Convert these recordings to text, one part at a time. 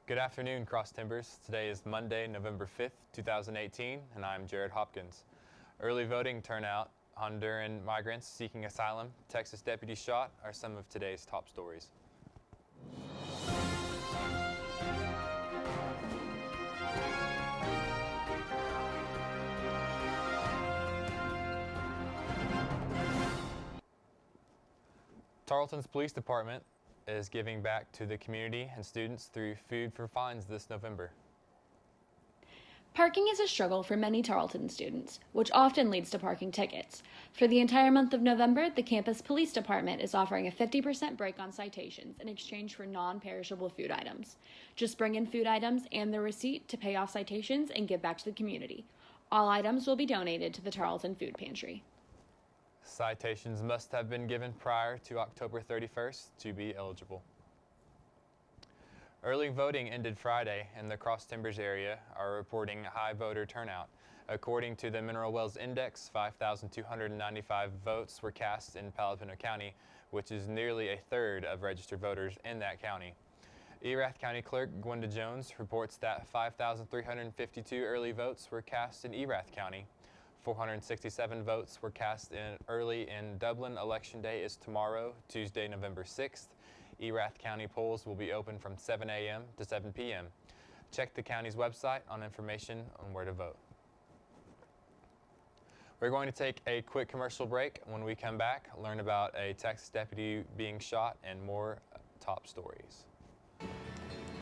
Good afternoon, Cross Timbers. Today is Monday, November 5th, 2018, and I'm Jared Hopkins. Early voting turnout, Honduran migrants seeking asylum, Texas deputy shot are some of today's top stories. Tarleton's police department is giving back to the community and students through Food for Fines this November. Parking is a struggle for many Tarleton students, which often leads to parking tickets. For the entire month of November, the campus police department is offering a 50% break on citations in exchange for non-perishable food items. Just bring in food items and the receipt to pay off citations and give back to the community. All items will be donated to the Tarleton Food Pantry. Citations must have been given prior to October 31st to be eligible. Early voting ended Friday, and the Cross Timbers area are reporting high voter turnout. According to the Mineral Wells Index, 5,295 votes were cast in Palo County, which is nearly a third of registered voters in that county. Erath County Clerk Gwenda Jones reports that 5,352 early votes were cast in Erath County. 467 votes were cast early in Dublin. Election Day is tomorrow, Tuesday, November 6th. Erath County polls will be open from 7 a.m. to 7 p.m. Check the county's website on information on where to vote. We're going to take a quick commercial break. When we come back, learn about a Texas deputy being shot and more top stories.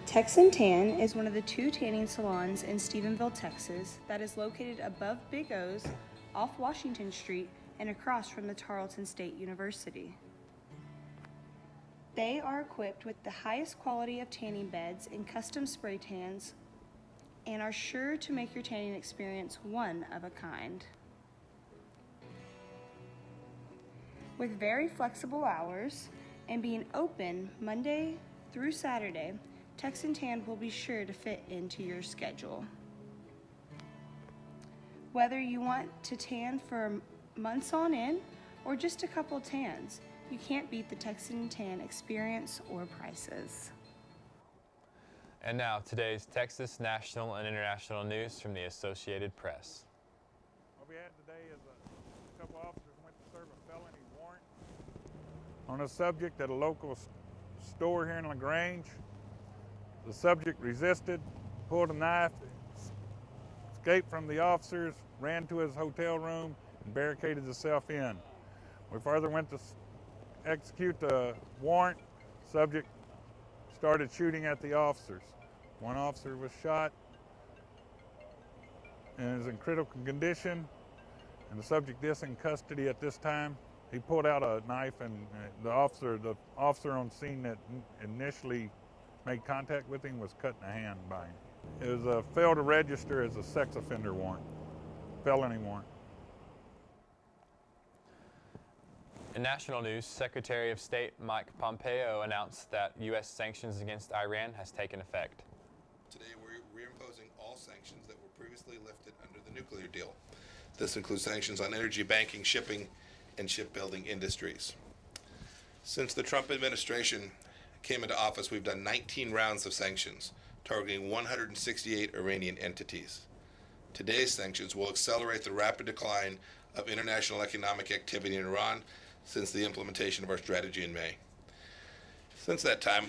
Texan Tan is one of the 2 tanning salons in Stephenville, Texas that is located above Big O's, off Washington Street, and across from the Tarleton State University. They are equipped with the highest quality of tanning beds and custom spray tans and are sure to make your tanning experience one of a kind. With very flexible hours and being open Monday through Saturday, Texan Tan will be sure to fit into your schedule. Whether you want to tan for months on end or just a couple tans, you can't beat the Texan Tan experience or prices. And now, today's Texas national and international news from the Associated Press. What we had today is a couple officers went to serve a felony warrant on a subject at a local store here in LaGrange. The subject resisted, pulled a knife, escaped from the officers, ran to his hotel room, and barricaded himself in. We further went to execute the warrant. Subject started shooting at the officers. One officer was shot and is in critical condition, and the subject is in custody at this time. He pulled out a knife, and the officer on scene that initially made contact with him was cut in the hand by him. It was a failed to register as a sex offender warrant, felony warrant. In national news, Secretary of State Mike Pompeo announced that U.S. sanctions against Iran has taken effect. Today we're reimposing all sanctions that were previously lifted under the nuclear deal. This includes sanctions on energy, banking, shipping, and shipbuilding industries. Since the Trump administration came into office, we've done 19 rounds of sanctions, targeting 168 Iranian entities. Today's sanctions will accelerate the rapid decline of international economic activity in Iran since the implementation of our strategy in May. Since that time,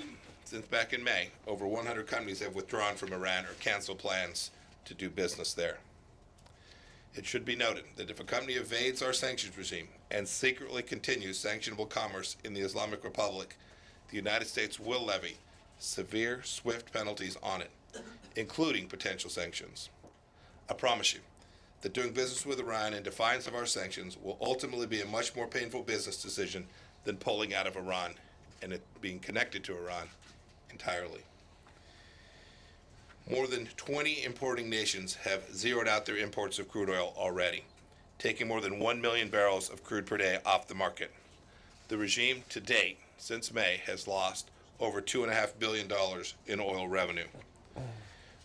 since back in May, over 100 companies have withdrawn from Iran or canceled plans to do business there. It should be noted that if a company evades our sanctions regime and secretly continues sanctionable commerce in the Islamic Republic, the United States will levy severe, swift penalties on it, including potential sanctions. I promise you that doing business with Iran in defiance of our sanctions will ultimately be a much more painful business decision than pulling out of Iran and it being connected to Iran entirely. More than 20 importing nations have zeroed out their imports of crude oil already, taking more than 1 million barrels of crude per day off the market. The regime to date, since May, has lost over $2.5 billion in oil revenue.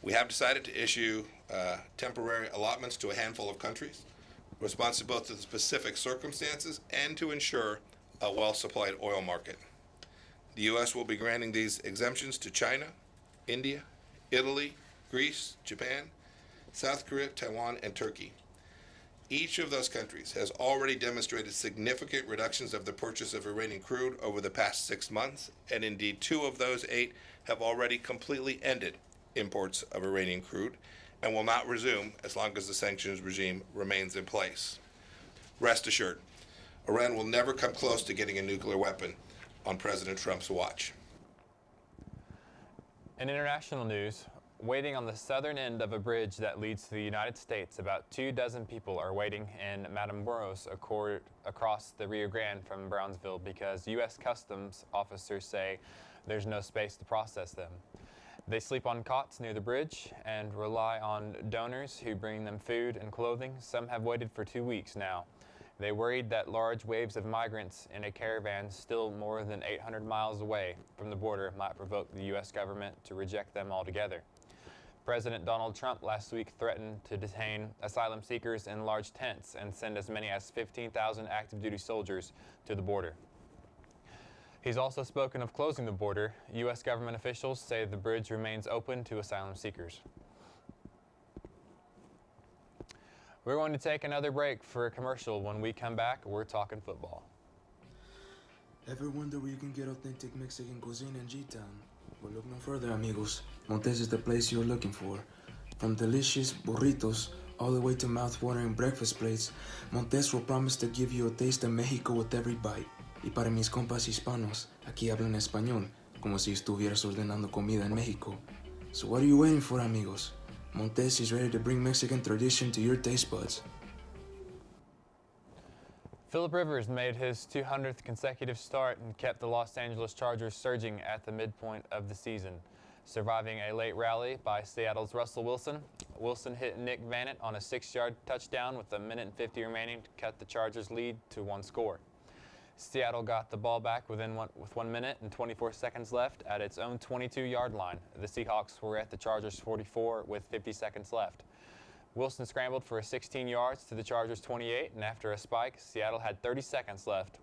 We have decided to issue temporary allotments to a handful of countries, responsive both to the specific circumstances and to ensure a well-supplied oil market. The U.S. will be granting these exemptions to China, India, Italy, Greece, Japan, South Korea, Taiwan, and Turkey. Each of those countries has already demonstrated significant reductions of the purchase of Iranian crude over the past 6 months, and indeed 2 of those 8 have already completely ended imports of Iranian crude and will not resume as long as the sanctions regime remains in place. Rest assured, Iran will never come close to getting a nuclear weapon on President Trump's watch. In international news, waiting on the southern end of a bridge that leads to the United States, about 24 people are waiting in Matamoros across the Rio Grande from Brownsville because U.S. Customs officers say there's no space to process them. They sleep on cots near the bridge and rely on donors who bring them food and clothing. Some have waited for 2 weeks now. They worried that large waves of migrants in a caravan still more than 800 miles away from the border might provoke the U.S. government to reject them altogether. President Donald Trump last week threatened to detain asylum seekers in large tents and send as many as 15,000 active-duty soldiers to the border. He's also spoken of closing the border. U.S. government officials say the bridge remains open to asylum seekers. We're going to take another break for a commercial. When we come back, we're talking football. Ever wonder where you can get authentic Mexican cuisine in G-Town? Well, look no further, amigos. Montes is the place you're looking for. From delicious burritos all the way to mouth-watering breakfast plates, Montes will promise to give you a taste of Mexico with every bite. Y para mis compas hispanos, aquí hablan español, como si estuvieras ordenando comida en México. So what are you waiting for, amigos? Montes is ready to bring Mexican tradition to your taste buds. Phillip Rivers made his 200th consecutive start and kept the Los Angeles Chargers surging at the midpoint of the season. Surviving a late rally by Seattle's Russell Wilson, Wilson hit Nick Vannett on a 6-yard touchdown with 1:50 remaining to cut the Chargers' lead to 1 score. Seattle got the ball back with 1 minute and 24 seconds left at its own 22-yard line. The Seahawks were at the Chargers' 44 with 50 seconds left. Wilson scrambled for 16 yards to the Chargers' 28, and after a spike, Seattle had 30 seconds left.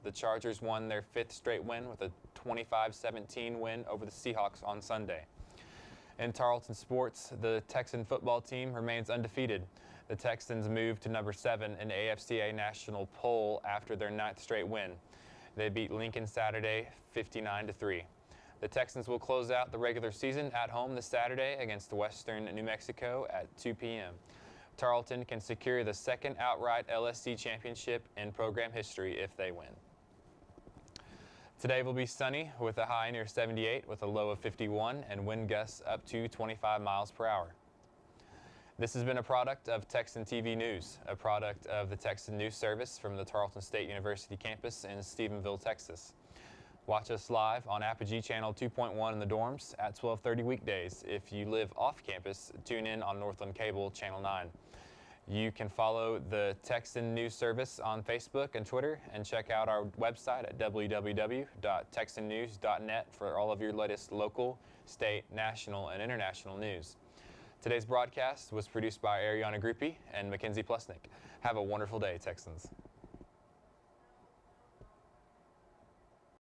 The Chargers won their 5th straight win with a 25-17 win over the Seahawks on Sunday. In Tarleton sports, the Texan football team remains undefeated. The Texans moved to number 7 in the AFCA national poll after their 9th straight win. They beat Lincoln Saturday 59-3. The Texans will close out the regular season at home this Saturday against Western New Mexico at 2 p.m. Tarleton can secure the 2nd outright LSC championship in program history if they win. Today will be sunny with a high near 78 with a low of 51 and wind gusts up to 25 miles per hour. This has been a product of Texan TV News, a product of the Texan News Service from the Tarleton State University campus in Stephenville, Texas. Watch us live on Apogee Channel 2.1 in the dorms at 12:30 weekdays. If you live off campus, tune in on Northland Cable Channel 9. You can follow the Texan News Service on Facebook and Twitter, and check out our website at www.texannews.net for all of your latest local, state, national, and international news. Today's broadcast was produced by Ariana Gruppi and Mackenzie Plusnick. Have a wonderful day, Texans.